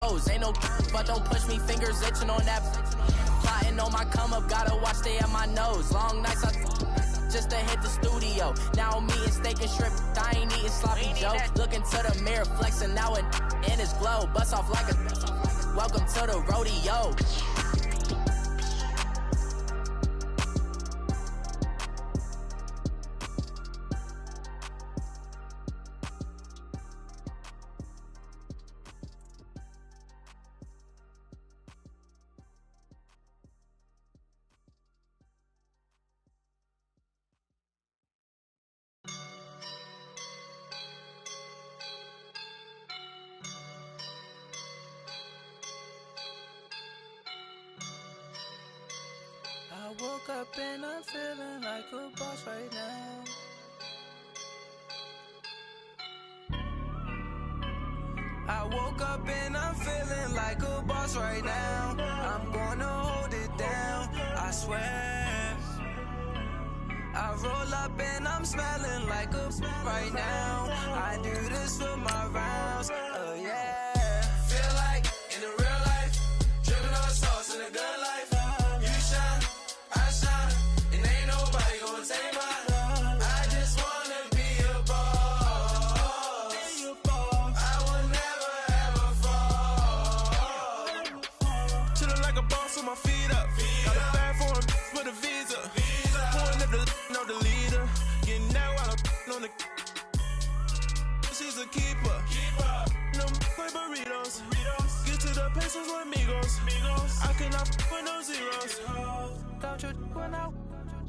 toes. Ain't no but don't push me, fingers itching on that. Plotting on my come up, gotta watch stay at my nose. Long nights just to hit the studio. Now I'm eating steak and shrimp, I ain't eating sloppy Joe. Looking to the mirror, flexing now and in his glow. Bust off like a welcome to the rodeo. I woke up and I'm feeling like a boss right now. I woke up and I'm feeling like a boss right now. I'm gonna hold it down, I swear. I roll up and I'm smelling like a right now. I do this for my rounds, oh yeah. Feel like in the real life, dripping on sauce in a good life. My feet up, got a bag for him with a visa. Pulling up the leader, getting that while I'm on the. She's a keeper. No play burritos. Get to the pesos with amigos. I cannot with no zeros. Don't you run out?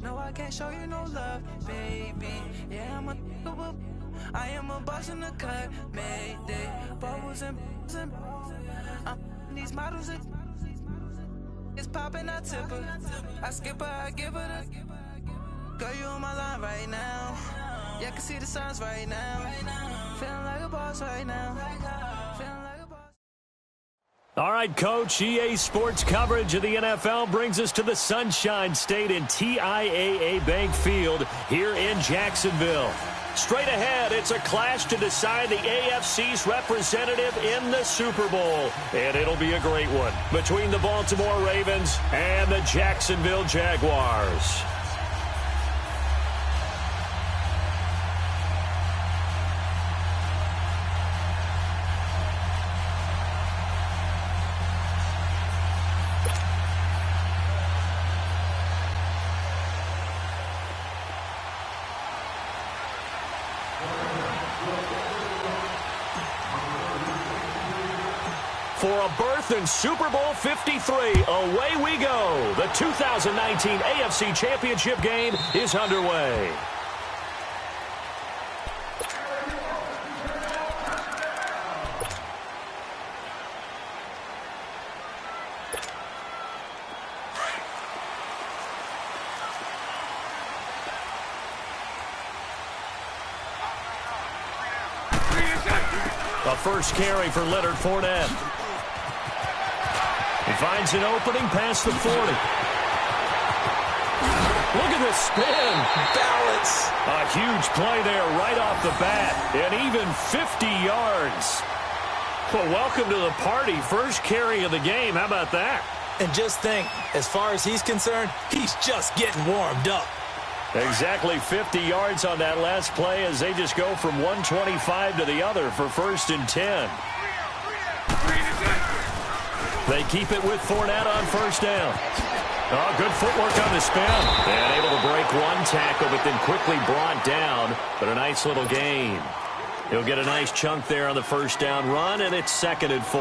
No, I can't show you no love, baby. Yeah, I am a boss in the cut, mayday. Bubbles and these models are. It's poppin', I tip her. I skip her, I give her the. Girl, you on my line right now. Yeah, I can see the signs right now. Feeling like a boss right now. Feeling like a boss. All right, Coach, EA Sports coverage of the NFL brings us to the Sunshine State in TIAA Bank Field here in Jacksonville. Straight ahead, it's a clash to decide the AFC's representative in the Super Bowl. And it'll be a great one between the Baltimore Ravens and the Jacksonville Jaguars. For a berth in Super Bowl 53, away we go. The 2019 AFC Championship game is underway. A first carry for Leonard Fournette. He finds an opening past the 40. Look at this spin. Balance. A huge play there right off the bat. And even 50 yards. Well, welcome to the party. First carry of the game. How about that? And just think, as far as he's concerned, he's just getting warmed up. Exactly 50 yards on that last play as they just go from 125 to the other for 1st and 10. They keep it with Fournette on first down. Oh, good footwork on the spin. And able to break one tackle, but then quickly brought down. But a nice little gain. He'll get a nice chunk there on the first down run, and it's 2nd and 4.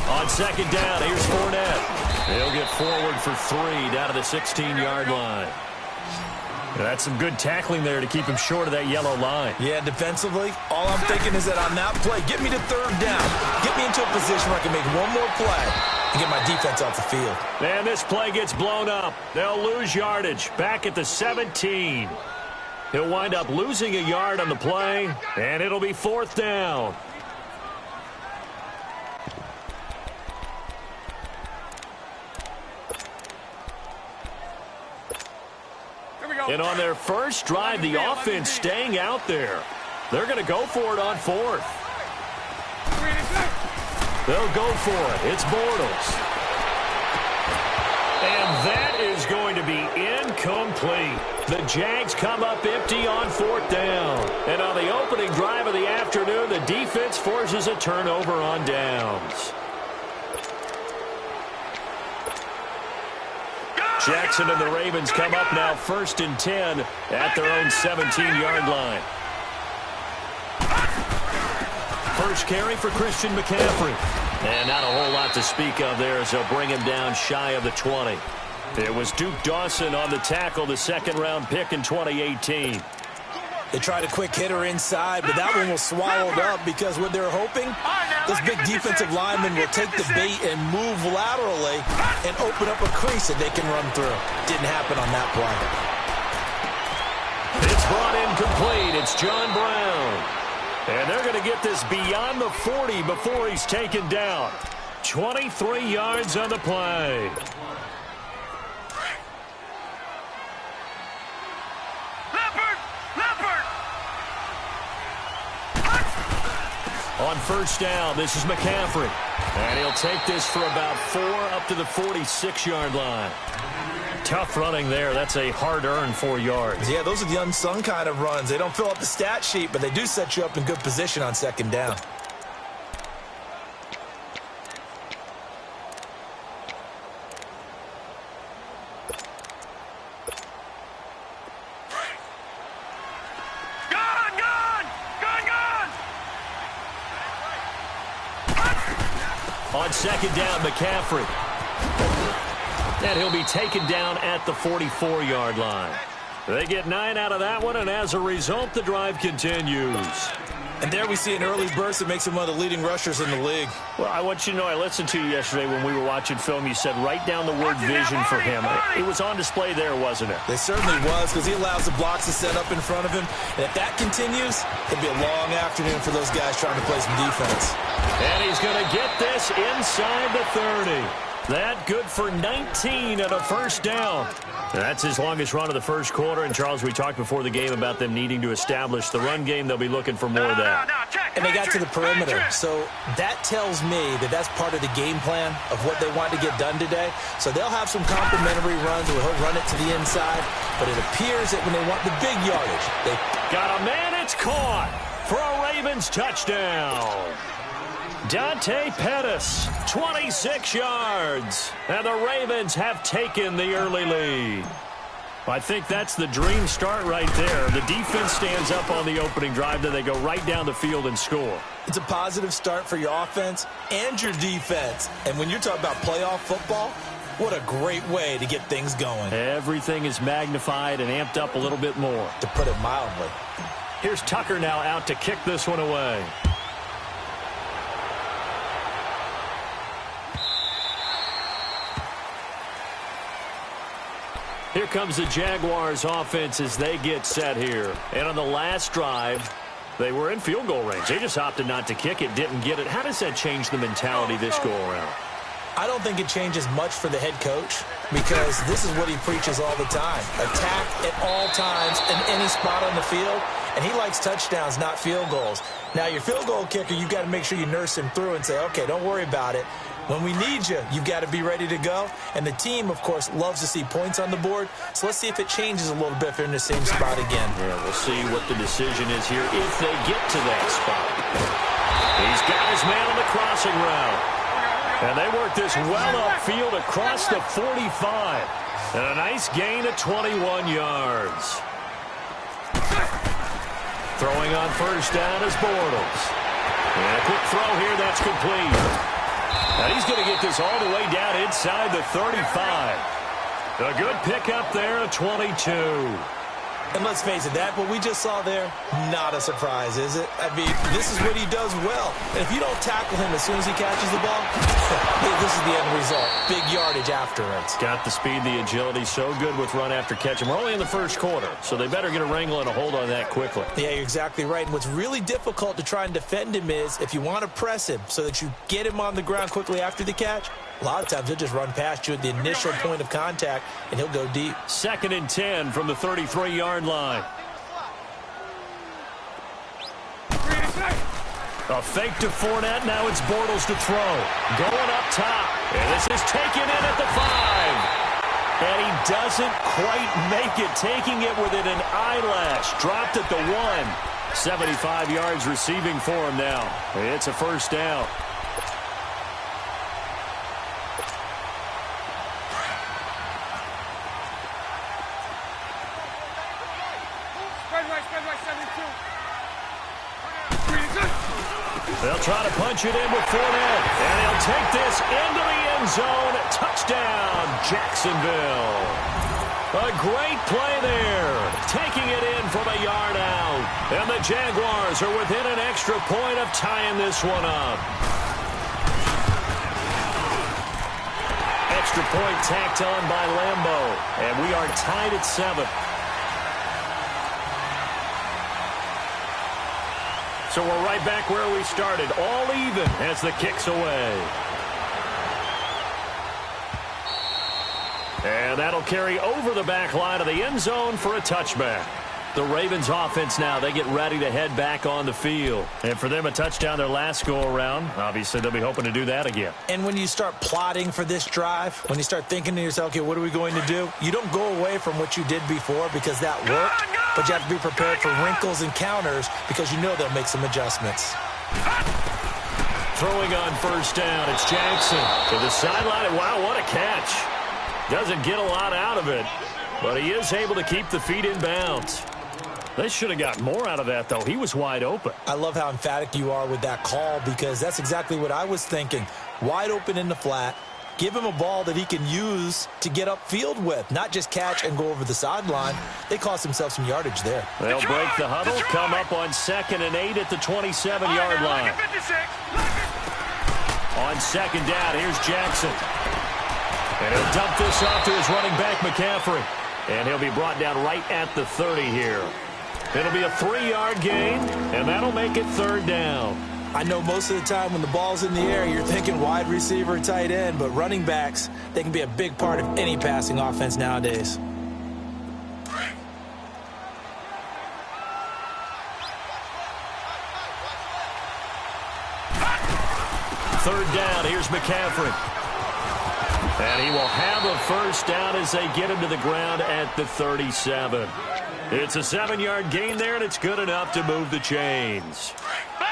On 2nd down, here's Fournette. He'll get forward for 3 down to the 16-yard line. That's some good tackling there to keep him short of that yellow line. Yeah, defensively, all I'm thinking is that on that play, get me to 3rd down. Get me into a position where I can make one more play and get my defense off the field. And this play gets blown up. They'll lose yardage back at the 17. He'll wind up losing a yard on the play, and it'll be 4th down. And on their first drive, the offense staying out there. They're going to go for it on 4th. They'll go for it. It's Bortles. And that is going to be incomplete. The Jags come up empty on 4th down. And on the opening drive of the afternoon, the defense forces a turnover on downs. Jackson and the Ravens come up now 1st and 10 at their own 17-yard line. First carry for Christian McCaffrey. And not a whole lot to speak of there as they'll bring him down shy of the 20. It was Duke Dawson on the tackle, the second-round pick in 2018. They tried a quick hitter inside, but that one was swallowed up because what they're hoping, this big defensive lineman will take the bait and move laterally and open up a crease that they can run through. Didn't happen on that play. It's brought in complete. It's John Brown. And they're going to get this beyond the 40 before he's taken down. 23 yards on the play. On first down, this is McCaffrey. And he'll take this for about 4 up to the 46-yard line. Tough running there. That's a hard-earned 4 yards. Yeah, those are the unsung kind of runs. They don't fill up the stat sheet, but they do set you up in good position on second down. On second down, McCaffrey. And he'll be taken down at the 44-yard line. They get 9 out of that one, and as a result, the drive continues. And there we see an early burst that makes him one of the leading rushers in the league. Well, I want you to know, I listened to you yesterday when we were watching film. You said write down the word vision for him. It was on display there, wasn't it? It certainly was, because he allows the blocks to set up in front of him. And if that continues, it'll be a long afternoon for those guys trying to play some defense. And he's going to get this inside the 30. That good for 19 and a first down. That's his longest run of the first quarter. And, Charles, we talked before the game about them needing to establish the run game. They'll be looking for more of that. And they got to the perimeter. So that tells me that that's part of the game plan of what they want to get done today. So they'll have some complimentary runs where he'll run it to the inside. But it appears that when they want the big yardage, they got a man. It's caught for a Ravens touchdown. Dante Pettis, 26 yards. And the Ravens have taken the early lead. I think that's the dream start right there. The defense stands up on the opening drive, then they go right down the field and score. It's a positive start for your offense and your defense. And when you're talking about playoff football, what a great way to get things going. Everything is magnified and amped up a little bit more. To put it mildly. Here's Tucker now out to kick this one away. Here comes the Jaguars offense as they get set here. And on the last drive, they were in field goal range. They just opted not to kick it, didn't get it. How does that change the mentality this go around? I don't think it changes much for the head coach because this is what he preaches all the time. Attack at all times in any spot on the field. And he likes touchdowns, not field goals. Now, your field goal kicker, you've got to make sure you nurse him through and say, okay, don't worry about it. When we need you, you've got to be ready to go. And the team, of course, loves to see points on the board. So let's see if it changes a little bit if they're in the same spot again. Yeah, we'll see what the decision is here if they get to that spot. He's got his man on the crossing route. And they work this well upfield across the 45. And a nice gain of 21 yards. Throwing on first down is Bortles. And a quick throw here, that's complete. And he's going to get this all the way down inside the 35. A good pickup there, a 22. And let's face it, that what we just saw there, not a surprise, is it? I mean, this is what he does well. And if you don't tackle him as soon as he catches the ball, this is the end result. Big yardage afterwards. Got the speed, the agility, so good with run after catch. And we're only in the first quarter, so they better get a wrangle and a hold on that quickly. Yeah, you're exactly right. And what's really difficult to try and defend him is if you want to press him so that you get him on the ground quickly after the catch, a lot of times he'll just run past you at the initial point of contact, and he'll go deep. 2nd and 10 from the 33-yard line. A fake to Fournette. Now it's Bortles to throw. Going up top. And this is taken in at the 5. And he doesn't quite make it. Taking it within an eyelash. Dropped at the 1. 75 yards receiving for him now. It's a first down. They'll try to punch it in with Fournette. And he'll take this into the end zone. Touchdown, Jacksonville. A great play there. Taking it in from a yard out. And the Jaguars are within an extra point of tying this one up. Extra point tacked on by Lambeau. And we are tied at 7. So we're right back where we started, all even as the kick's away. And that'll carry over the back line of the end zone for a touchback. The Ravens offense now, they get ready to head back on the field. And for them, a touchdown their last go-around. Obviously, they'll be hoping to do that again. And when you start plotting for this drive, when you start thinking to yourself, okay, what are we going to do? You don't go away from what you did before because that worked, but you have to be prepared for wrinkles and counters because you know they'll make some adjustments. Throwing on first down, it's Jackson to the sideline. Wow, what a catch. Doesn't get a lot out of it, but he is able to keep the feet in bounds. They should have gotten more out of that, though. He was wide open. I love how emphatic you are with that call because that's exactly what I was thinking. Wide open in the flat. Give him a ball that he can use to get upfield with, not just catch and go over the sideline. They cost themselves some yardage there. They'll break the huddle, come up on 2nd and 8 at the 27-yard line. On second down, here's Jackson. And he'll dump this off to his running back, McCaffrey. And he'll be brought down right at the 30 here. It'll be a 3-yard gain, and that'll make it 3rd down. I know most of the time when the ball's in the air, you're thinking wide receiver, tight end, but running backs, they can be a big part of any passing offense nowadays. Third down, here's McCaffrey. And he will have a first down as they get him to the ground at the 37. It's a 7-yard gain there, and it's good enough to move the chains.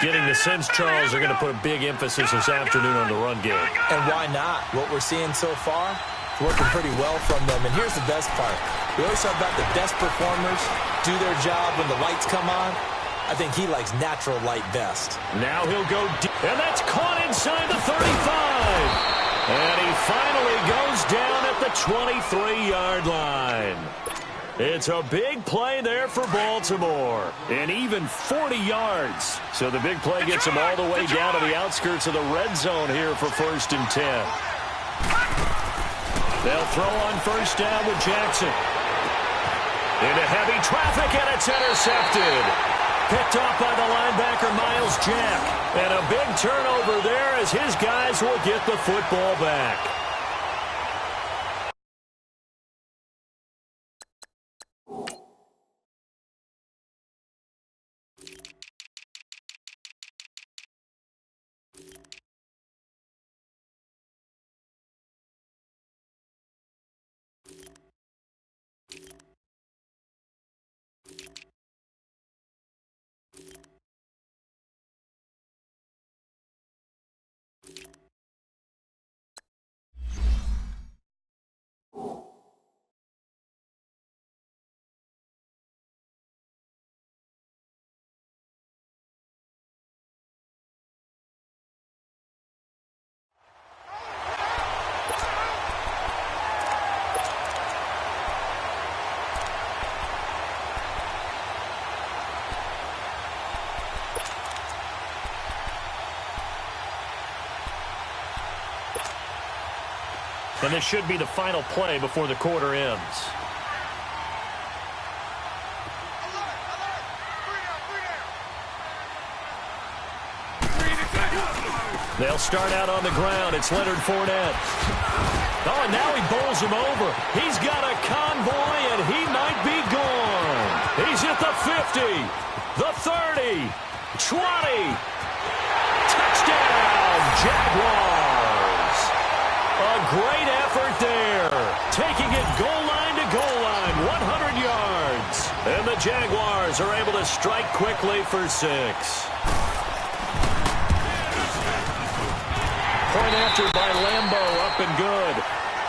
Getting the sense, Charles, are going to put a big emphasis this afternoon on the run game. And why not? What we're seeing so far is working pretty well from them. And here's the best part. We always talk about the best performers do their job when the lights come on. I think he likes natural light best. Now he'll go deep, and that's caught inside the 35. And he finally goes down at the 23-yard line. It's a big play there for Baltimore. And even 40 yards. So the big play gets him all the way down to the outskirts of the red zone here for 1st and 10. They'll throw on first down with Jackson. Into heavy traffic, and it's intercepted. Picked off by the linebacker, Miles Jack. And a big turnover there as his guys will get the football back. And this should be the final play before the quarter ends. They'll start out on the ground. It's Leonard Fournette. Oh, and now he bowls him over. He's got a convoy, and he might be gone. He's at the 50, the 30, 20. Touchdown, Jaguars. A great effort there. Taking it goal line to goal line, 100 yards. And the Jaguars are able to strike quickly for 6. Point after by Lambo, up and good.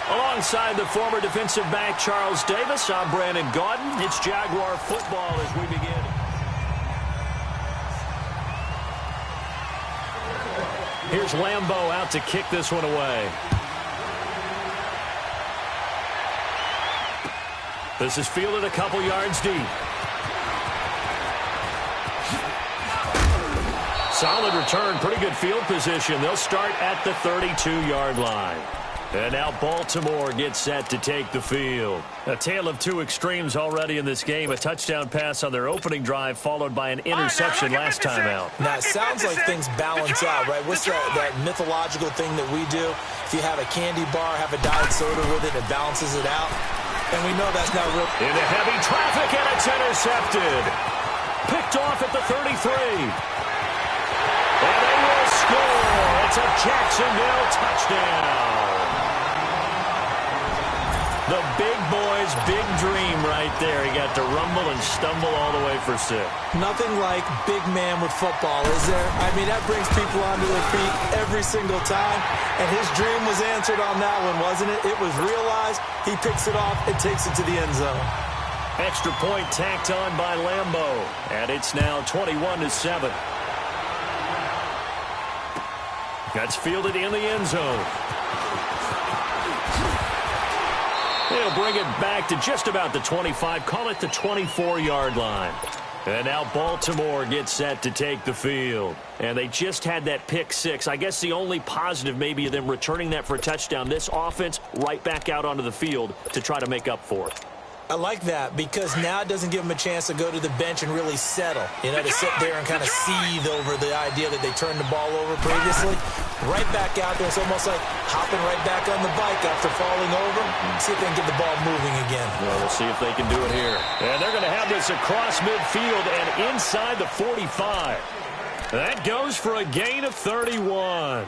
Alongside the former defensive back Charles Davis, I'm Brandon Gaudin. It's Jaguar football as we begin. Here's Lambo out to kick this one away. This is fielded a couple yards deep. Solid return, pretty good field position. They'll start at the 32-yard line. And now Baltimore gets set to take the field. A tale of two extremes already in this game. A touchdown pass on their opening drive followed by an interception last time out. Now, it sounds like things balance out, right? What's that mythological thing that we do? If you have a candy bar, have a diet soda with it, it balances it out. And we know that's not real. Into heavy traffic, and it's intercepted. Picked off at the 33. And they will score. It's a Jacksonville touchdown. The big boy's big dream right there. He got to rumble and stumble all the way for 6. Nothing like big man with football, is there? I mean, that brings people onto their feet every single time. And his dream was answered on that one, wasn't it? It was realized. He picks it off and takes it to the end zone. Extra point tacked on by Lambo. And it's now 21-7. That's fielded in the end zone. They'll bring it back to just about the 25. Call it the 24-yard line. And now Baltimore gets set to take the field. And they just had that pick 6. I guess the only positive maybe of them returning that for a touchdown. This offense right back out onto the field to try to make up for it. I like that because now it doesn't give them a chance to go to the bench and really settle. You know, to sit there and kind of seethe over the idea that they turned the ball over previously. Right back out there. It's almost like hopping right back on the bike after falling over. See if they can get the ball moving again. Well, we'll see if they can do it here. And they're going to have this across midfield and inside the 45. That goes for a gain of 31.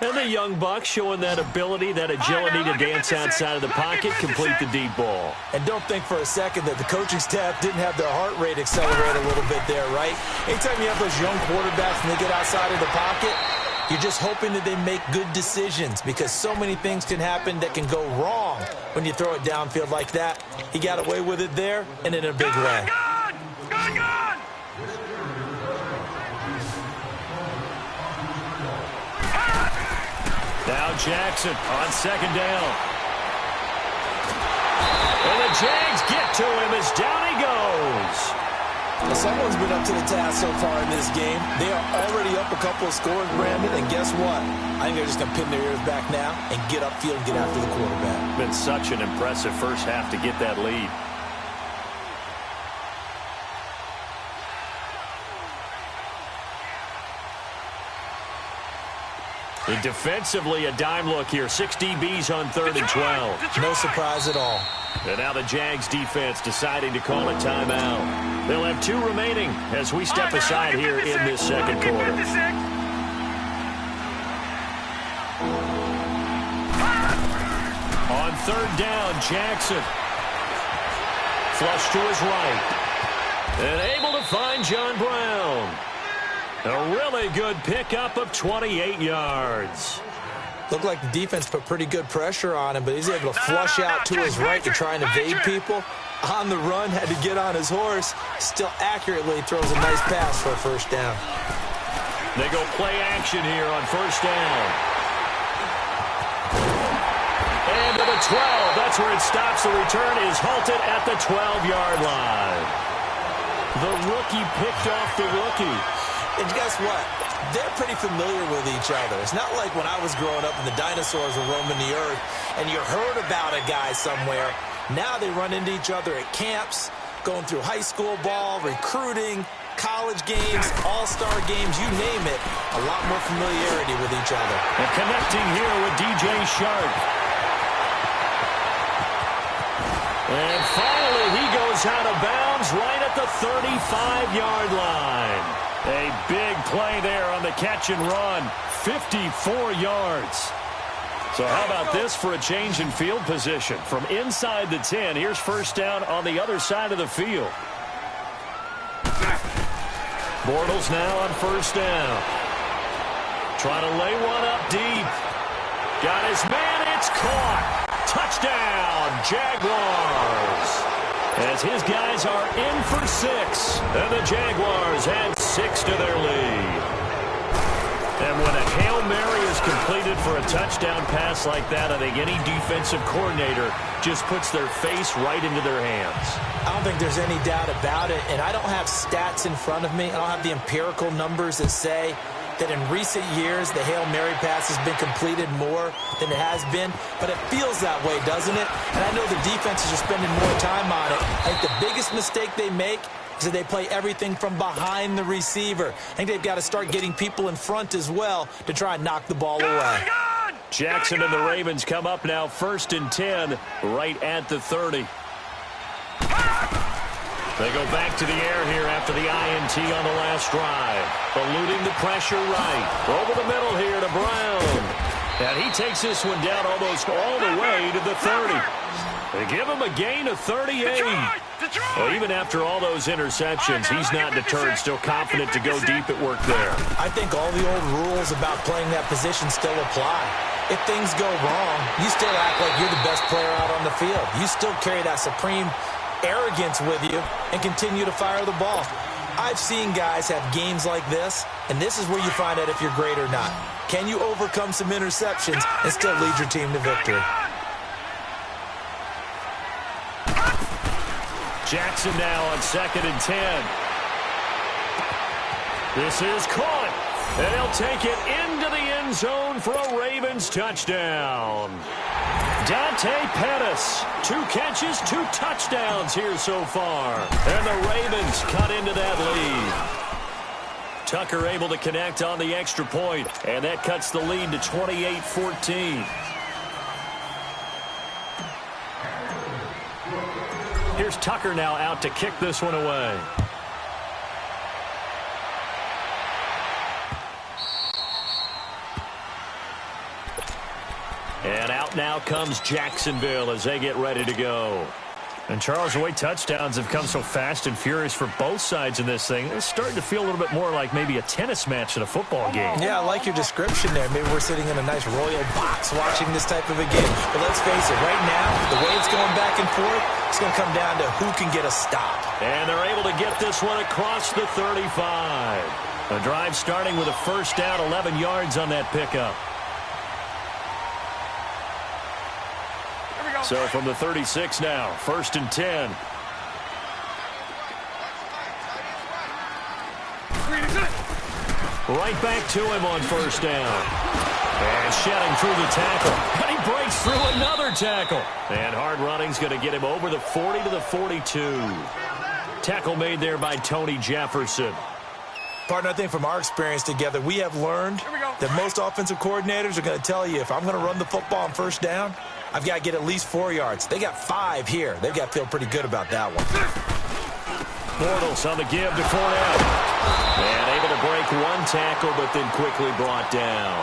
And the young buck showing that ability, that agility to dance outside of the pocket, complete the deep ball. And don't think for a second that the coaching staff didn't have their heart rate accelerate a little bit there, right? Anytime you have those young quarterbacks and they get outside of the pocket, you're just hoping that they make good decisions because so many things can happen that can go wrong when you throw it downfield like that. He got away with it there and in a big way. Now Jackson on second down. And the Jags get to him as down he goes. Well, someone's been up to the task so far in this game. They are already up a couple of scores, Brandon, and guess what? I think they're just going to pin their ears back now and get upfield and get after the quarterback. Been such an impressive first half to get that lead. And defensively, a dime look here. 6 DBs on 3rd and 12. No surprise at all. And now the Jags defense deciding to call a timeout. They'll have 2 remaining as we step aside here in this second quarter. On 3rd down, Jackson. Flush to his right. And able to find John Brown. A really good pickup of 28 yards. Looked like the defense put pretty good pressure on him, but he's able to flush out to his right to try and evade people. On the run, had to get on his horse. Still accurately throws a nice pass for a first down. They go play action here on 1st down. And to the 12. That's where it stops. The return is halted at the 12-yard line. The rookie picked off the rookie. And guess what? They're pretty familiar with each other. It's not like when I was growing up and the dinosaurs were roaming the earth and you heard about a guy somewhere. Now they run into each other at camps, going through high school ball, recruiting, college games, all-star games, you name it. A lot more familiarity with each other. And connecting here with DJ Shark. And finally he goes out of bounds right at the 35-yard line. A big play there on the catch and run. 54 yards. So how about this for a change in field position? From inside the 10, here's first down on the other side of the field. Bortles now on first down. Trying to lay one up deep. Got his man, it's caught. Touchdown, Jaguars. As his guys are in for 6. And the Jaguars add 6 to their lead. And when a Hail Mary is completed for a touchdown pass like that, I think any defensive coordinator just puts their face right into their hands. I don't think there's any doubt about it. And I don't have stats in front of me. I don't have the empirical numbers that say that in recent years the Hail Mary pass has been completed more than it has been, but it feels that way, doesn't it? And I know the defenses are spending more time on it. I think the biggest mistake they make is that they play everything from behind the receiver. I think they've got to start getting people in front as well to try and knock the ball away. Jackson and the Ravens come up now 1st and 10 right at the 30. They go back to the air here after the INT on the last drive. Eluding the pressure right. Over the middle here to Brown. And he takes this one down almost all the way to the 30. They give him a gain of 38. Well, even after all those interceptions, he's not deterred, still confident to go deep at work there. I think all the old rules about playing that position still apply. If things go wrong, you still act like you're the best player out on the field. You still carry that supreme arrogance with you and continue to fire the ball. I've seen guys have games like this, and this is where you find out if you're great or not. Can you overcome some interceptions and still lead your team to victory? Jackson now on 2nd and 10. This is caught, and he'll take it into the end zone for a Ravens touchdown. Dante Pettis, 2 catches, 2 touchdowns here so far. And the Ravens cut into that lead. Tucker able to connect on the extra point, and that cuts the lead to 28-14. Here's Tucker now out to kick this one away. And out now comes Jacksonville as they get ready to go. And, Charles, the way touchdowns have come so fast and furious for both sides in this thing, it's starting to feel a little bit more like maybe a tennis match than a football game. Yeah, I like your description there. Maybe we're sitting in a nice royal box watching this type of a game. But let's face it, right now, the way it's going back and forth, it's going to come down to who can get a stop. And they're able to get this one across the 35. The drive starting with a first down, 11 yards on that pickup. So from the 36 now, 1st and 10. Right back to him on first down. And shedding through the tackle. And he breaks through another tackle. And hard running's going to get him over the 40 to the 42. Tackle made there by Tony Jefferson. Partner, I think from our experience together, we have learned that most offensive coordinators are going to tell you, if I'm going to run the football on first down, I've got to get at least 4 yards. They got 5 here. They've got to feel pretty good about that one. Bortles on the give to Fournette. And able to break 1 tackle, but then quickly brought down.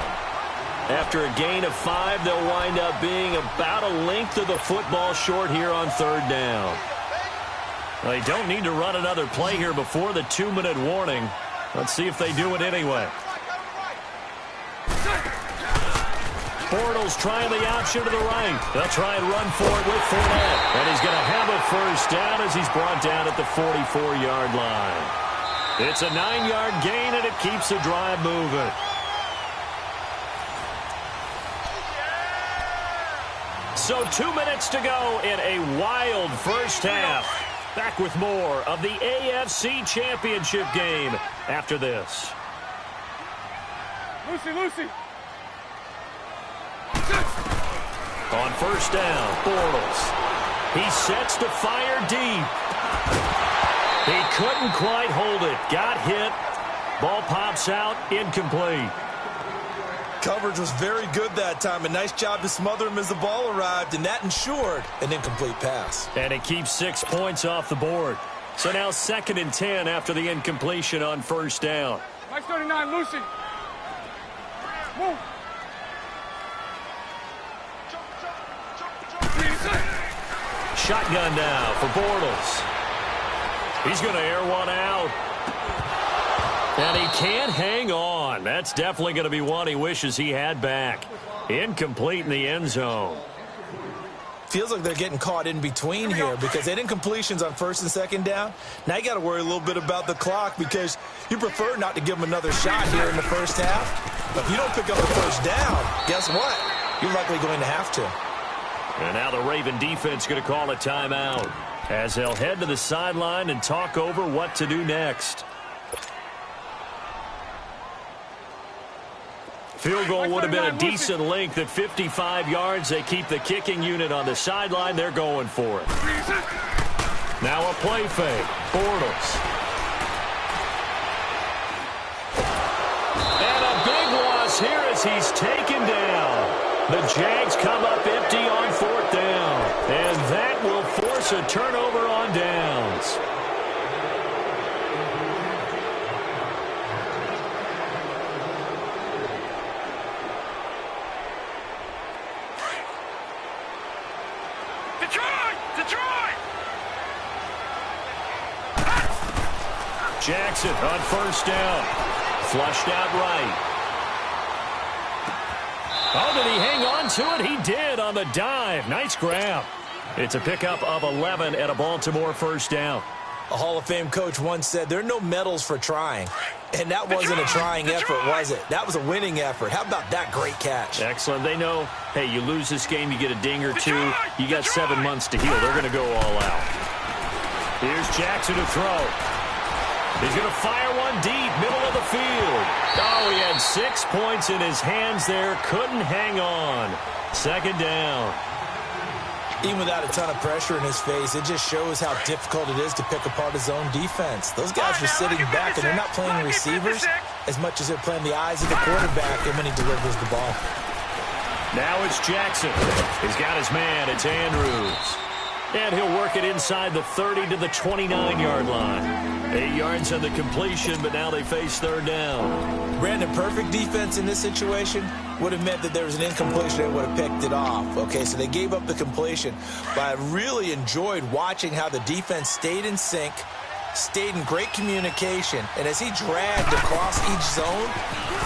After a gain of 5, they'll wind up being about a length of the football short here on 3rd down. Well, they don't need to run another play here before the 2-minute warning. Let's see if they do it anyway. Bortles trying the option to the right. They'll try and run for it with Fournette. And he's going to have a first down as he's brought down at the 44-yard line. It's a 9-yard gain, and it keeps the drive moving. So 2 minutes to go in a wild first half. Back with more of the AFC Championship game after this. Lucy. On first down, Bortles. He sets to fire deep. He couldn't quite hold it. Got hit. Ball pops out, incomplete. Coverage was very good that time. A nice job to smother him as the ball arrived, and that ensured an incomplete pass. And it keeps 6 points off the board. So now 2nd and 10 after the incompletion on first down. Mike 39, Lucy. Move. Shotgun now for Bortles. He's going to air one out. And he can't hang on. That's definitely going to be one he wishes he had back. Incomplete in the end zone. Feels like they're getting caught in between here because they didn't completions on 1st and 2nd down. Now you got to worry a little bit about the clock because you prefer not to give them another shot here in the first half. But if you don't pick up the first down, guess what? You're likely going to have to. And now the Raven defense going to call a timeout as they'll head to the sideline and talk over what to do next. Field goal would have been a decent length at 55 yards. They keep the kicking unit on the sideline. They're going for it. Now a play fake. Bortles. And a big loss here as he's taken down. The Jags come up empty on 4th down. And that will force a turnover on downs. Jackson on 1st down. Flushed out right. Oh, did he hang on to it? He did on the dive. Nice grab. It's a pickup of 11 at a Baltimore 1st down. A Hall of Fame coach once said there are no medals for trying. And that wasn't a trying effort, was it? That was a winning effort. How about that great catch? Excellent. They know, hey, you lose this game, you get a ding or two. You got 7 months to heal. They're going to go all out. Here's Jackson to throw. He's going to fire one deep, middle of the field. Oh, he had 6 points in his hands there. Couldn't hang on. 2nd down. Even without a ton of pressure in his face, it just shows how difficult it is to pick apart his own defense. Those guys are sitting back, and they're not playing receivers as much as they're playing the eyes of the quarterback and when he delivers the ball. Now it's Jackson. He's got his man. It's Andrews. And he'll work it inside the 30 to the 29-yard line. 8 yards on the completion, but now they face 3rd down. Brandon, perfect defense in this situation would have meant that there was an incompletion. They would have picked it off. Okay, so they gave up the completion. But I really enjoyed watching how the defense stayed in sync, stayed in great communication. And as he dragged across each zone,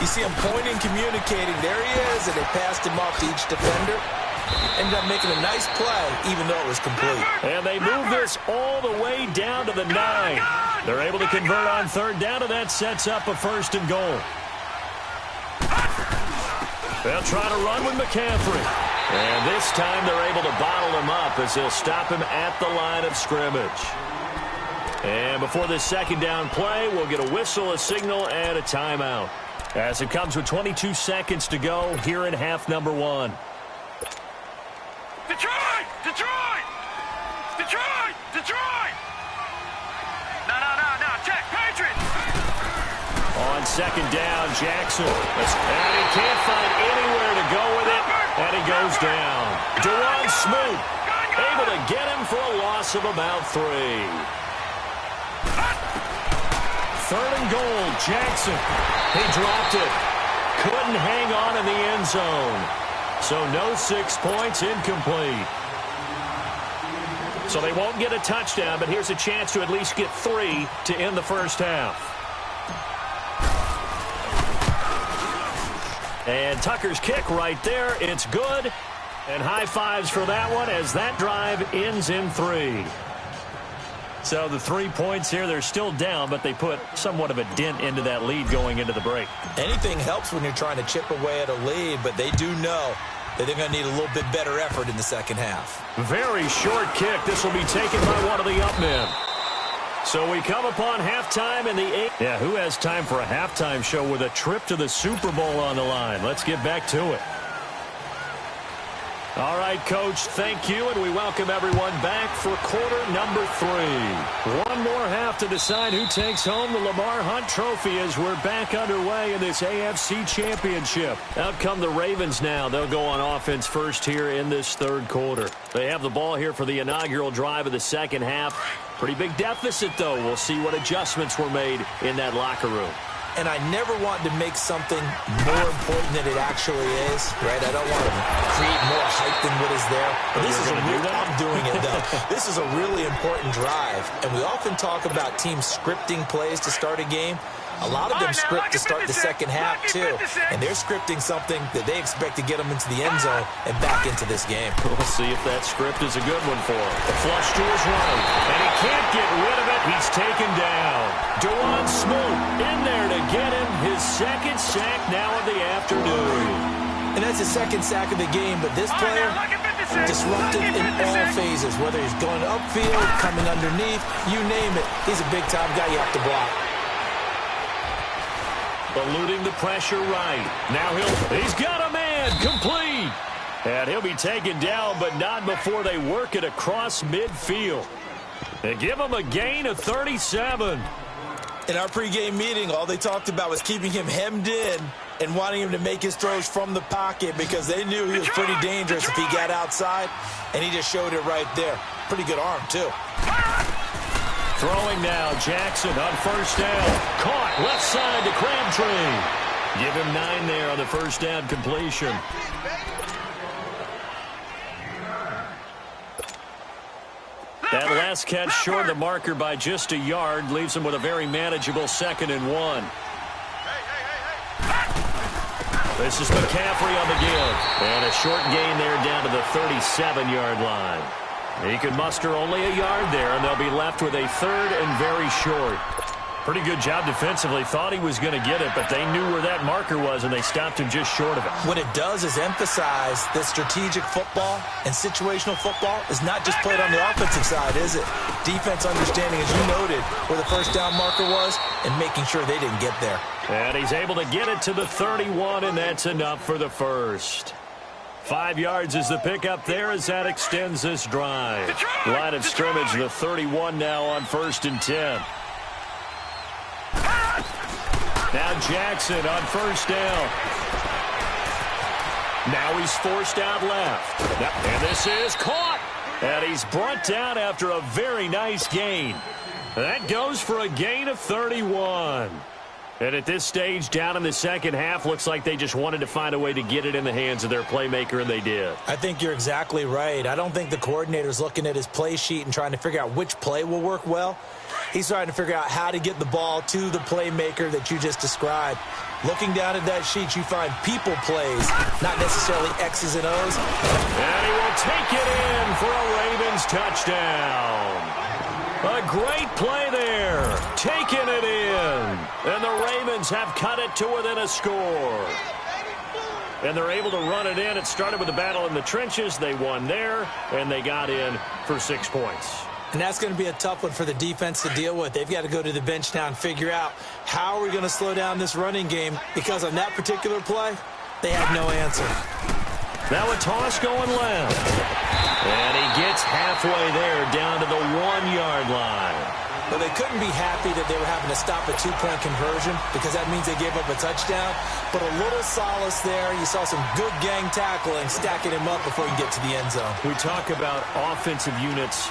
you see him pointing, communicating. There he is, and they passed him off to each defender. Ended up making a nice play, even though it was complete. And they move this all the way down to the 9. They're able to convert on 3rd down, and that sets up a 1st and goal. They'll try to run with McCaffrey. And this time they're able to bottle him up as they'll stop him at the line of scrimmage. And before this 2nd down play, we'll get a whistle, a signal, and a timeout. As it comes with 22 seconds to go here in half number 1. Detroit! Detroit! Detroit! Detroit! No. Check, Patriots! On 2nd down, Jackson. And he can't find anywhere to go with it. And he goes down. Deron Smoot able to get him for a loss of about 3. 3rd and goal, Jackson. He dropped it. Couldn't hang on in the end zone. So no 6 points, incomplete. So they won't get a touchdown, but here's a chance to at least get 3 to end the first half. And Tucker's kick right there. It's good. And high fives for that one as that drive ends in 3. So the 3 points here, they're still down, but they put somewhat of a dent into that lead going into the break. Anything helps when you're trying to chip away at a lead, but they do know that they're going to need a little bit better effort in the second half. Very short kick. This will be taken by one of the up men. So we come upon halftime in the 8th. Yeah, who has time for a halftime show with a trip to the Super Bowl on the line? Let's get back to it. All right, Coach, thank you, and we welcome everyone back for quarter number 3. One more half to decide who takes home the Lamar Hunt Trophy as we're back underway in this AFC Championship. Out come the Ravens now. They'll go on offense first here in this 3rd quarter. They have the ball here for the inaugural drive of the second half. Pretty big deficit, though. We'll see what adjustments were made in that locker room. And I never want to make something more important than it actually is, right? I don't want to create more hype than what is there. But this is I'm doing it, though. This is a really important drive. And we often talk about teams scripting plays to start a game. A lot of them script to start the second half, too. And they're scripting something that they expect to get them into the end zone and back into this game. We'll see if that script is a good one for him. The flush to his right, and he can't get rid of it. He's taken down. Dewan Smoot in there to get him his second sack now of the afternoon. And that's his second sack of the game, but this player disruptive in all phases, whether he's going upfield, coming underneath, you name it. He's a big-time guy you have to block. Eluding the pressure right. Now he's got a man complete. And he'll be taken down, but not before they work it across midfield. They give him a gain of 37. In our pregame meeting, all they talked about was keeping him hemmed in and wanting him to make his throws from the pocket because they knew he was pretty dangerous if he got outside, and he just showed it right there. Pretty good arm, too. Throwing now, Jackson on first down. Caught left side to Crabtree. Give him 9 there on the first down completion. That last catch short of the marker by just a yard leaves him with a very manageable 2nd and 1. This is McCaffrey on the give. And a short gain there down to the 37-yard line. He can muster only a yard there, and they'll be left with a 3rd and very short. Pretty good job defensively. Thought he was going to get it, but they knew where that marker was, and they stopped him just short of it. What it does is emphasize that strategic football and situational football is not just played on the offensive side, is it? Defense understanding, as you noted, where the first down marker was and making sure they didn't get there. And he's able to get it to the 31, and that's enough for the first. 5 yards is the pickup there as that extends this drive. Line of scrimmage, the 31 now on 1st and 10. Now Jackson on first down. Now he's forced out left. And this is caught. And he's brought down after a very nice gain. That goes for a gain of 31. And at this stage, down in the second half, looks like they just wanted to find a way to get it in the hands of their playmaker, and they did. I think you're exactly right. I don't think the coordinator's looking at his play sheet and trying to figure out which play will work well. He's trying to figure out how to get the ball to the playmaker that you just described. Looking down at that sheet, you find people plays, not necessarily X's and O's. And he will take it in for a Ravens touchdown. A great play there, taking it in. And the Ravens have cut it to within a score. And they're able to run it in. It started with a battle in the trenches. They won there, and they got in for 6 points. And that's going to be a tough one for the defense to deal with. They've got to go to the bench now and figure out how are we going to slow down this running game, because on that particular play, they had no answer. Now a toss going left. And he gets halfway there down to the 1-yard line. Well, they couldn't be happy that they were having to stop a 2-point conversion because that means they gave up a touchdown. But a little solace there. You saw some good gang tackling, stacking him up before you get to the end zone. We talk about offensive units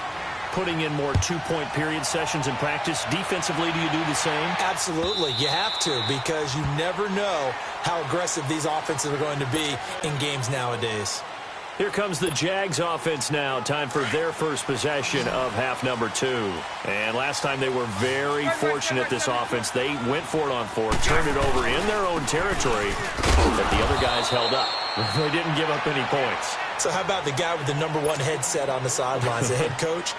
putting in more 2-point period sessions in practice. Defensively, do you do the same? Absolutely. You have to, because you never know how aggressive these offenses are going to be in games nowadays. Here comes the Jags offense now. Time for their first possession of half number 2. And last time they were very fortunate, this offense. They went for it on 4, turned it over in their own territory, but the other guys held up. They didn't give up any points. So how about the guy with the number 1 headset on the sidelines, the head coach?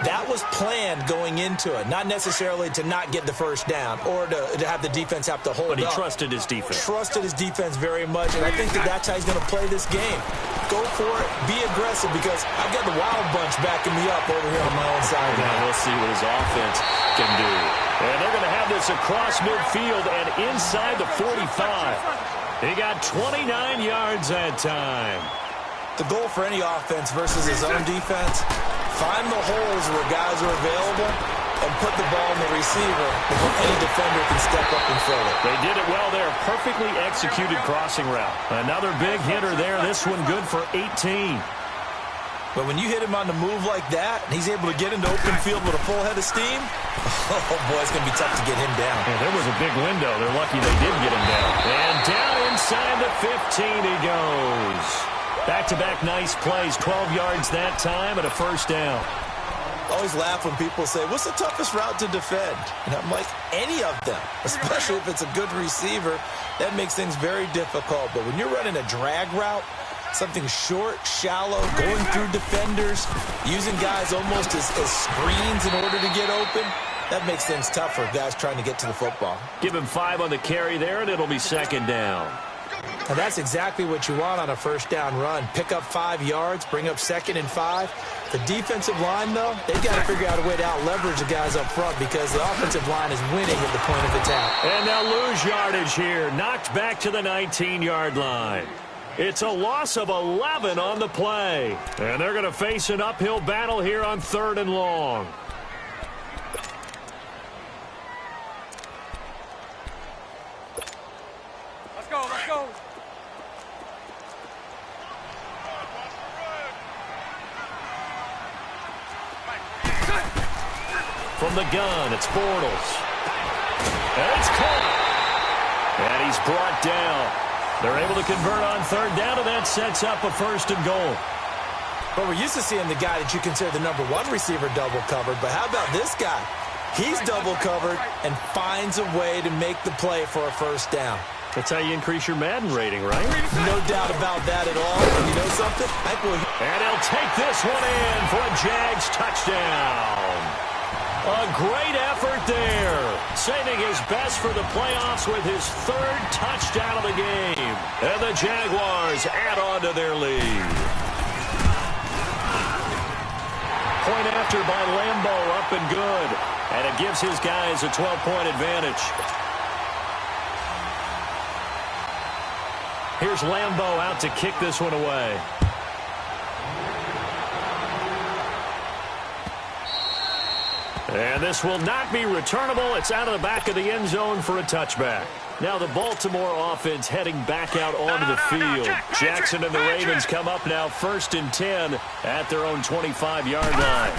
That was planned going into it, not necessarily to not get the first down or to have the defense have to hold up. But he trusted his defense. Trusted his defense very much, and I think that's how he's going to play this game. Go for it, be aggressive, because I've got the Wild Bunch backing me up over here on my own side. Now we'll see what his offense can do. And they're going to have this across midfield and inside the 45. He got 29 yards that time. The goal for any offense versus his own defense, find the holes where guys are available and put the ball in the receiver before any defender can step up and fill it. They did it well there. Perfectly executed crossing route. Another big hitter there. This one good for 18. But when you hit him on the move like that, and he's able to get into open field with a full head of steam, oh, boy, it's going to be tough to get him down. Yeah, there was a big window. They're lucky they did get him down. And down inside the 15 he goes. Back-to-back nice plays, 12 yards that time and a first down. I always laugh when people say, what's the toughest route to defend? And I'm like, any of them, especially if it's a good receiver. That makes things very difficult. But when you're running a drag route, something short, shallow, going through defenders, using guys almost as screens in order to get open, that makes things tough for guys trying to get to the football. Give him 5 on the carry there, and it'll be second down. And that's exactly what you want on a first down run. Pick up 5 yards, bring up 2nd and 5. The defensive line, though, they've got to figure out a way to out-leverage the guys up front because the offensive line is winning at the point of attack. And they'll lose yardage here. Knocked back to the 19-yard line. It's a loss of 11 on the play. And they're going to face an uphill battle here on 3rd and long. Let's go, let's go. From the gun, it's Bortles. And it's caught. And he's brought down. They're able to convert on 3rd down, and that sets up a 1st and goal. But we're used to seeing the guy that you consider the number 1 receiver double covered. But how about this guy? He's double covered and finds a way to make the play for a 1st down. That's how you increase your Madden rating, right? No doubt about that at all. And you know something? And he'll take this one in for a Jags touchdown. A great effort there. Saving his best for the playoffs with his 3rd touchdown of the game. And the Jaguars add on to their lead. Point after by Lambo, up and good. And it gives his guys a 12-point advantage. Here's Lambo out to kick this one away. And this will not be returnable. It's out of the back of the end zone for a touchback. Now the Baltimore offense heading back out onto the field. Jackson and the Ravens come up now 1st and 10 at their own 25-yard line.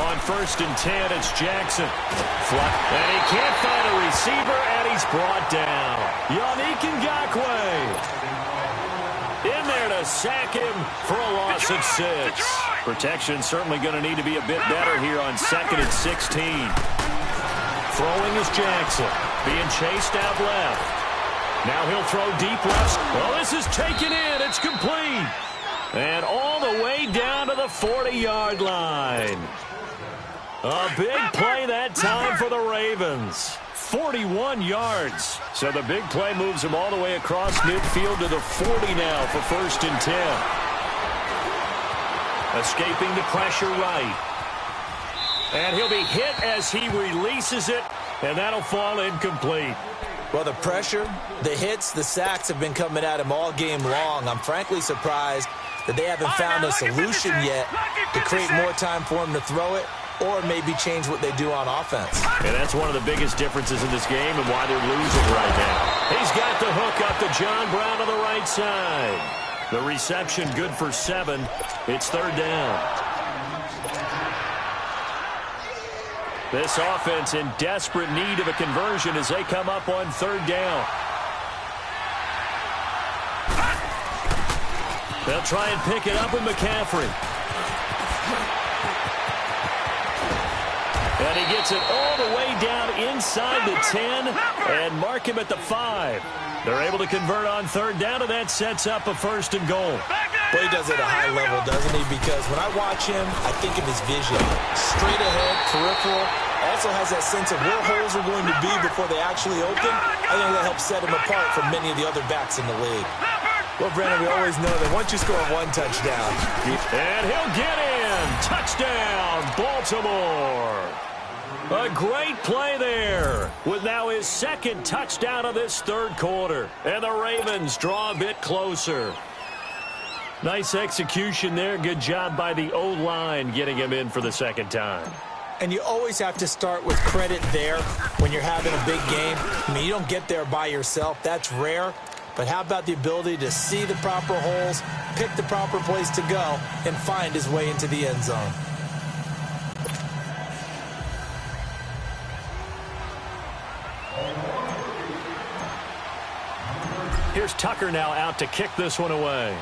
On 1st and 10, it's Jackson. And he can't find a receiver, and he's brought down. Yannick Ngakoue in there to sack him for a loss of 6. Protection certainly going to need to be a bit better here on 2nd and 16. Throwing is Jackson. Being chased out left. Now he'll throw deep left. Well, this is taken in. It's complete. And all the way down to the 40-yard line. A big play that time for the Ravens. 41 yards. So the big play moves him all the way across midfield to the 40 now for 1st and 10. Escaping the pressure right. And he'll be hit as he releases it, and that'll fall incomplete. Well, the pressure, the hits, the sacks have been coming at him all game long. I'm frankly surprised that they haven't found a solution yet to create more time for him to throw it or maybe change what they do on offense. And that's one of the biggest differences in this game and why they're losing right now. He's got the hook up to John Brown on the right side. The reception good for 7. It's 3rd down. This offense in desperate need of a conversion as they come up on 3rd down. They'll try and pick it up with McCaffrey. And he gets it all the way down inside the 10 and mark him at the 5. They're able to convert on 3rd down, and that sets up a 1st and goal. Well, he does it at a high level, doesn't he? Because when I watch him, I think of his vision. Straight ahead, peripheral. Also has that sense of where holes are going to be before they actually open. I think that helps set him apart from many of the other backs in the league. Well, Brandon, we always know that once you score 1 touchdown. And he'll get in. Touchdown, Baltimore. A great play there with now his 2nd touchdown of this 3rd quarter. And the Ravens draw a bit closer. Nice execution there. Good job by the O-line getting him in for the 2nd time. And you always have to start with credit there when you're having a big game. I mean, you don't get there by yourself. That's rare. But how about the ability to see the proper holes, pick the proper place to go, and find his way into the end zone? Here's Tucker now out to kick this one away.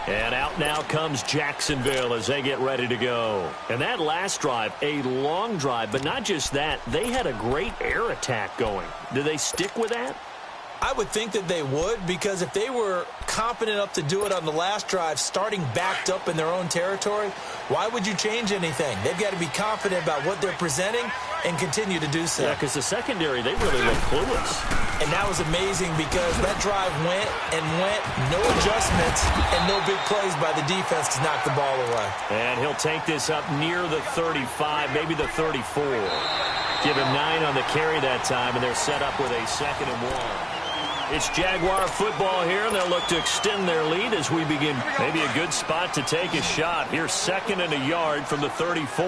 And out now comes Jacksonville as they get ready to go. And that last drive, a long drive, but not just that. They had a great air attack going. Do they stick with that? I would think that they would, because if they were competent enough to do it on the last drive, starting backed up in their own territory, why would you change anything? They've got to be confident about what they're presenting and continue to do so. Yeah, because the secondary, they really look clueless. And that was amazing because that drive went and went, no adjustments, and no big plays by the defense to knock the ball away. And he'll take this up near the 35, maybe the 34. Give him 9 on the carry that time, and they're set up with a 2nd and 1. It's Jaguar football here, and they'll look to extend their lead as we begin. Maybe a good spot to take a shot. Here's 2nd and a yard from the 34.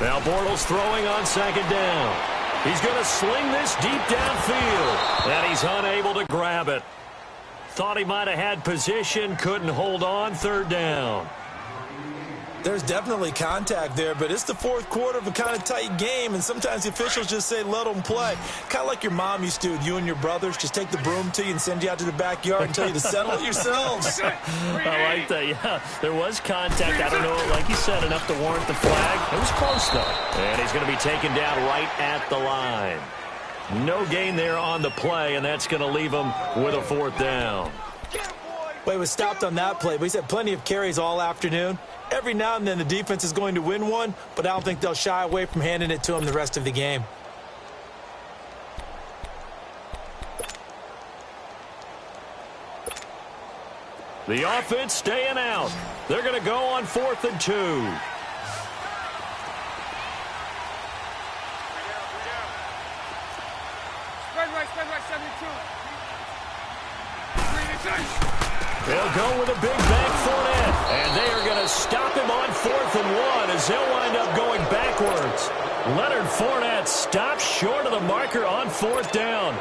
Now Bortles throwing on 2nd down. He's going to sling this deep downfield, and he's unable to grab it. Thought he might have had position, couldn't hold on, 3rd down. There's definitely contact there, but it's the 4th quarter of a kind of tight game, and sometimes the officials just say, let them play. Kind of like your mom used to with you and your brothers. Just take the broom to you and send you out to the backyard and tell you to settle it yourselves. I like that, yeah. There was contact. I don't know, like you said, enough to warrant the flag. It was close, though. And he's going to be taken down right at the line. No gain there on the play, and that's going to leave him with a 4th down. Well, he was stopped on that play, but he's had plenty of carries all afternoon. Every now and then the defense is going to win one, but I don't think they'll shy away from handing it to him the rest of the game. The offense staying out. They're going to go on 4th and 2. Spread right, 72. They'll go with a big bank Fournette, and they are going to stop him on 4th and 1 as they'll wind up going backwards. Leonard Fournette stops short of the marker on 4th down.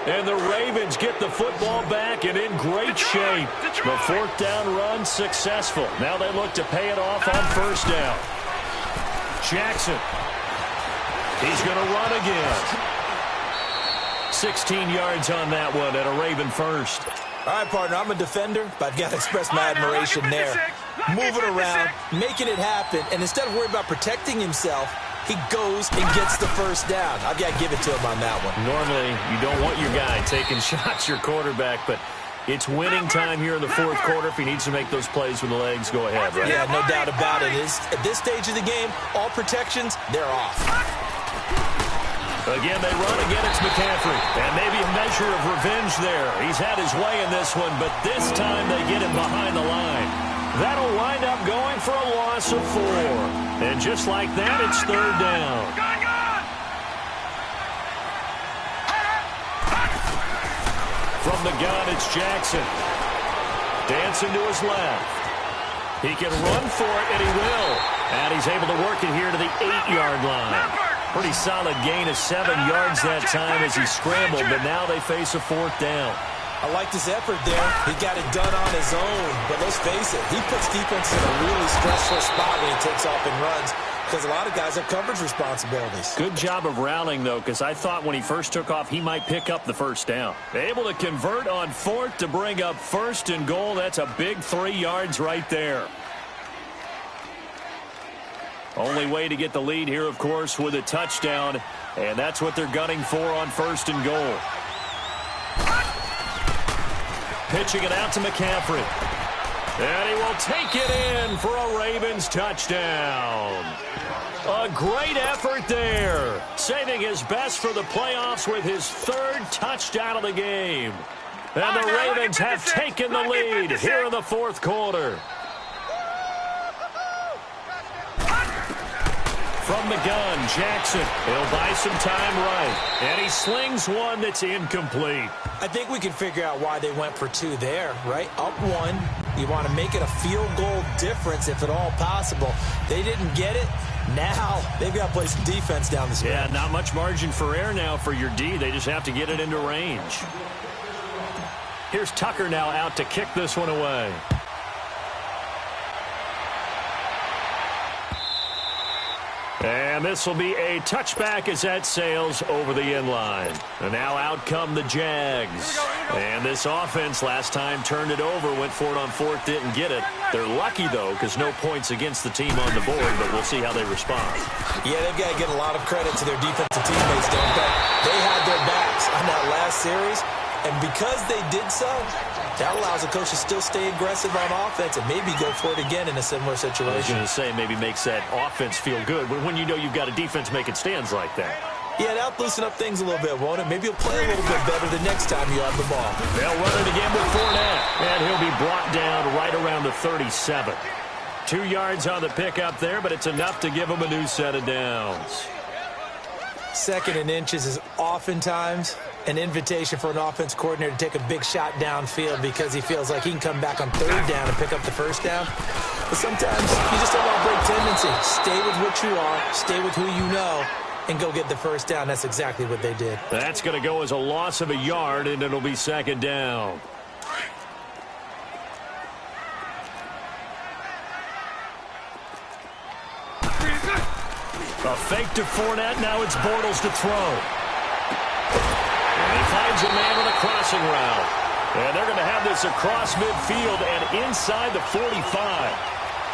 And the Ravens get the football back and in great shape. The 4th down run successful. Now they look to pay it off on 1st down. Jackson. He's going to run again. 16 yards on that one at a Raven first. All right, partner, I'm a defender, but I've got to express my admiration there. Moving around, making it happen, and instead of worrying about protecting himself, he goes and gets the 1st down. I've got to give it to him on that one. Normally, you don't want your guy taking shots, your quarterback, but it's winning time here in the 4th quarter. If he needs to make those plays with the legs, go ahead, right? Yeah, no doubt about it. At this stage of the game, all protections, they're off. Again, they run. Again, it's McCaffrey. And maybe a measure of revenge there. He's had his way in this one, but this time they get him behind the line. That'll wind up going for a loss of 4. And just like that, it's 3rd down. From the gun, it's Jackson. Dancing to his left. He can run for it, and he will. And he's able to work it here to the 8-yard line. Pretty solid gain of 7 yards that time as he scrambled, but now they face a 4th down. I liked his effort there. He got it done on his own. But let's face it, he puts defense in a really stressful spot when he takes off and runs because a lot of guys have coverage responsibilities. Good job of rallying, though, because I thought when he first took off, he might pick up the 1st down. Able to convert on 4th to bring up 1st and goal. That's a big 3 yards right there. Only way to get the lead here, of course, with a touchdown, and that's what they're gunning for on 1st and goal. Pitching it out to McCaffrey. And he will take it in for a Ravens touchdown. A great effort there, saving his best for the playoffs with his 3rd touchdown of the game. And the Ravens have taken the lead here in the 4th quarter. From from the gun, Jackson. He'll buy some time right. And he slings one that's incomplete. I think we can figure out why they went for 2 there, right? Up 1. You want to make it a field goal difference if at all possible. They didn't get it. Now they've got to play some defense down the stretch. Yeah, not much margin for error now for your D. They just have to get it into range. Here's Tucker now out to kick this one away. And this will be a touchback as that sails over the end line. And now out come the Jags. And this offense last time turned it over, went for it on 4th, didn't get it. They're lucky, though, because no points against the team on the board, but we'll see how they respond. Yeah, they've got to get a lot of credit to their defensive teammates, don't they? They had their backs on that last series, and because they did so, that allows the coach to still stay aggressive on offense and maybe go for it again in a similar situation. I was going to say, maybe makes that offense feel good when you know you've got a defense making stands like that. Yeah, that'll loosen up things a little bit, won't it? Maybe you'll play a little bit better the next time you have the ball. They'll run it again with Fournette, and he'll be brought down right around the 37. 2 yards on the pickup there, but it's enough to give him a new set of downs. 2nd and inches is oftentimes an invitation for an offense coordinator to take a big shot downfield because he feels like he can come back on 3rd down and pick up the 1st down. But sometimes you just don't want to break tendency. Stay with what you are, stay with who you know, and go get the 1st down. That's exactly what they did. That's going to go as a loss of a yard, and it'll be 2nd down. A fake to Fournette. Now it's Bortles to throw. And he finds a man with a crossing route. And they're going to have this across midfield and inside the 45.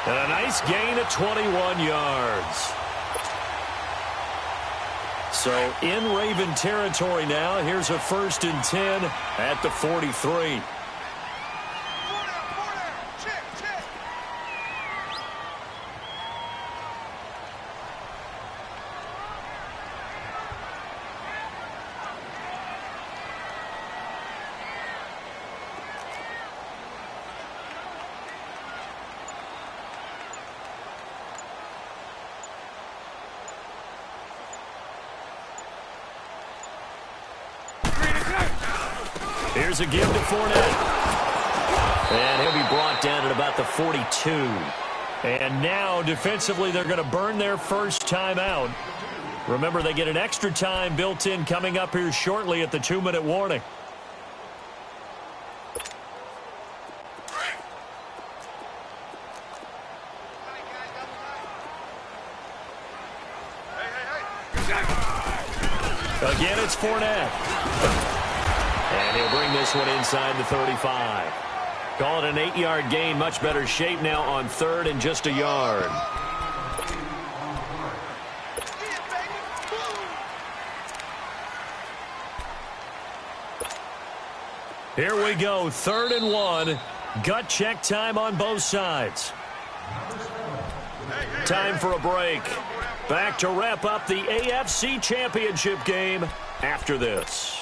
And a nice gain of 21 yards. So in Raven territory now. Here's a 1st and 10 at the 43. Here's a give to Fournette. And he'll be brought down at about the 42. And now, defensively, they're going to burn their first timeout. Remember, they get an extra time built in coming up here shortly at the 2-minute warning. Again, it's Fournette. And he'll bring this one inside the 35. Call it an 8-yard gain. Much better shape now on 3rd and just a yard. Here we go. 3rd and 1. Gut check time on both sides. Time for a break. Back to wrap up the AFC Championship game after this.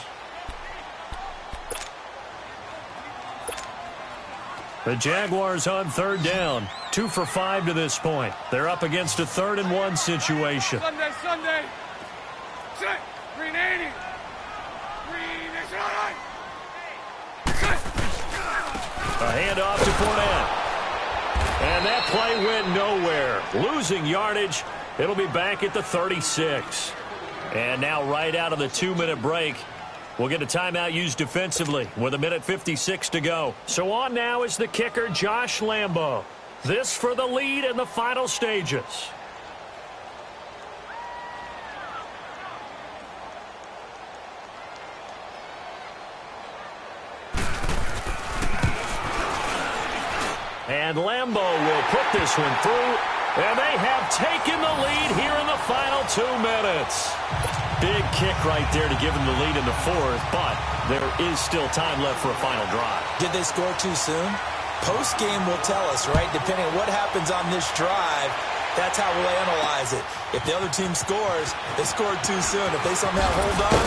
The Jaguars on 3rd down. 2 for 5 to this point. They're up against a 3rd and 1 situation. Sunday. Set. Green 80. Green is all right. A handoff to Fournette. And that play went nowhere. Losing yardage. It'll be back at the 36. And now right out of the 2-minute break, we'll get a timeout used defensively with 1:56 to go. So on now is the kicker, Josh Lambo. This for the lead in the final stages. And Lambo will put this one through. And they have taken the lead here in the final 2 minutes. Big kick right there to give them the lead in the 4th, but there is still time left for a final drive. Did they score too soon? Post-game will tell us, right? Depending on what happens on this drive, that's how we'll analyze it. If the other team scores, they scored too soon. If they somehow hold on,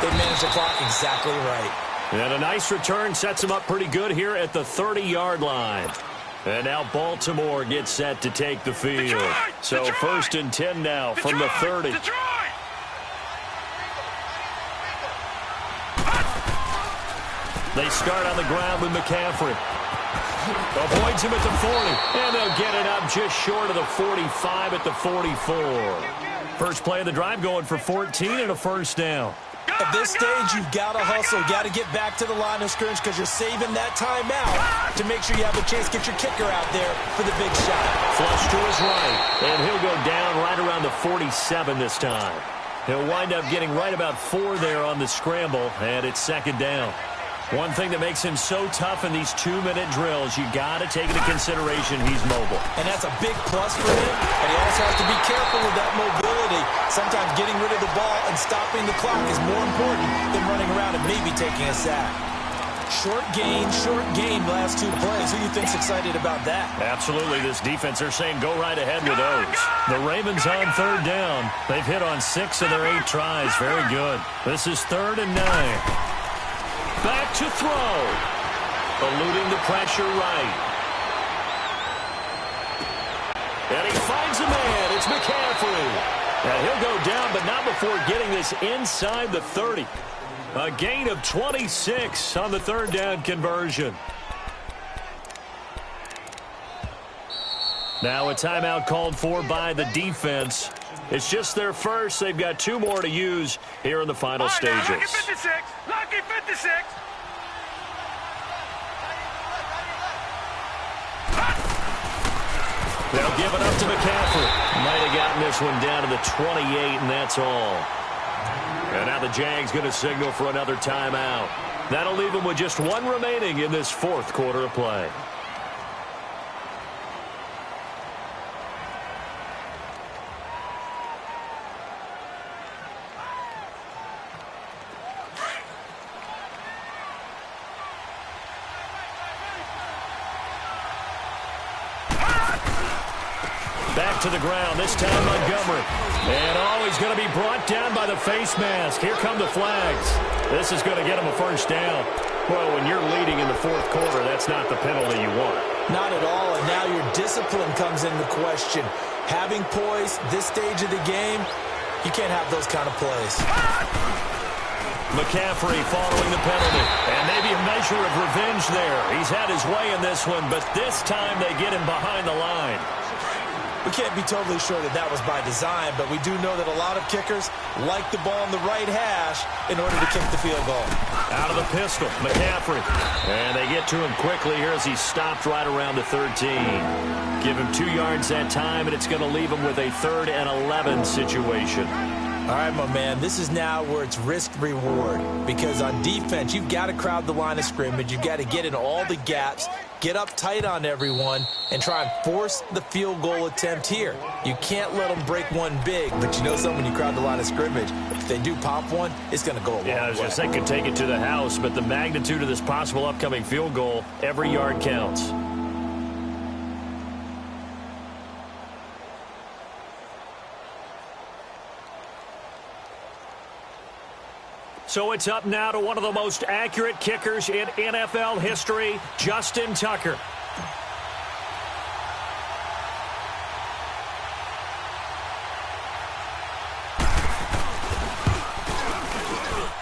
they manage the clock exactly right. And a nice return sets them up pretty good here at the 30-yard line. And now Baltimore gets set to take the field. So first and 10 now from the 30. They start on the ground with McCaffrey. Avoids him at the 40. And they'll get it up just short of the 45 at the 44. First play of the drive going for 14 and a first down. At this stage, you've got to hustle. Got to get back to the line of scrimmage because you're saving that timeout to make sure you have a chance to get your kicker out there for the big shot. Flush to his right, and he'll go down right around the 47 this time. He'll wind up getting right about 4 there on the scramble, and it's second down. One thing that makes him so tough in these 2-minute drills, you got to take into consideration he's mobile. And that's a big plus for him, and he also has to be careful with that mobility. Sometimes getting rid of the ball and stopping the clock is more important than running around and maybe taking a sack. Short gain, last 2 plays. Who do you think's excited about that? Absolutely. This defense, they're saying go right ahead with those. The Ravens on third down. They've hit on 6 of their 8 tries. Very good. This is 3rd and 9. Back to throw. Eluding the pressure right. And he finds a man. It's McCaffrey. And he'll go down, but not before getting this inside the 30. A gain of 26 on the 3rd down conversion. Now a timeout called for by the defense. It's just their first. They've got 2 more to use here in the final stages. Lucky 56. Lucky 56. They'll give it up to McCaffrey. Might have gotten this one down to the 28, and that's all. And now the Jags going to signal for another timeout. That'll leave them with just 1 remaining in this 4th quarter of play. Back to the ground, this time Montgomery. And he's going to be brought down by the face mask. Here come the flags. This is going to get him a first down. Well, when you're leading in the 4th quarter, that's not the penalty you want. Not at all, and now your discipline comes into question. Having poise this stage of the game, you can't have those kind of plays. McCaffrey following the penalty. And maybe a measure of revenge there. He's had his way in this one, but this time they get him behind the line. We can't be totally sure that that was by design, but we do know that a lot of kickers like the ball in the right hash in order to kick the field goal. Out of the pistol, McCaffrey. And they get to him quickly here as he stopped right around the 13. Give him 2 yards that time, and it's going to leave him with a 3rd and 11 situation. All right, my man, this is now where it's risk-reward. Because on defense, you've got to crowd the line of scrimmage. You've got to get in all the gaps, get up tight on everyone, and try and force the field goal attempt here. You can't let them break one big, but you know something, when you crowd the line of scrimmage, if they do pop one, it's going to go a long way. Yeah, I was just saying, could take it to the house, but the magnitude of this possible upcoming field goal, every yard counts. So it's up now to one of the most accurate kickers in NFL history, Justin Tucker.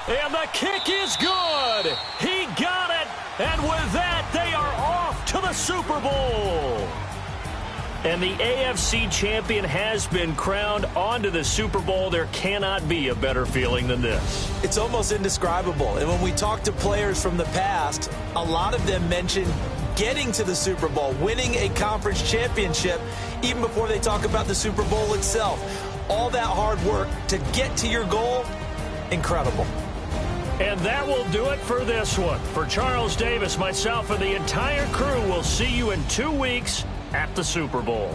And the kick is good. He got it. And with that, they are off to the Super Bowl. And the AFC champion has been crowned onto the Super Bowl. There cannot be a better feeling than this. It's almost indescribable. And when we talk to players from the past, a lot of them mention getting to the Super Bowl, winning a conference championship, even before they talk about the Super Bowl itself. All that hard work to get to your goal, incredible. And that will do it for this one. For Charles Davis, myself, and the entire crew, we'll see you in 2 weeks at the Super Bowl.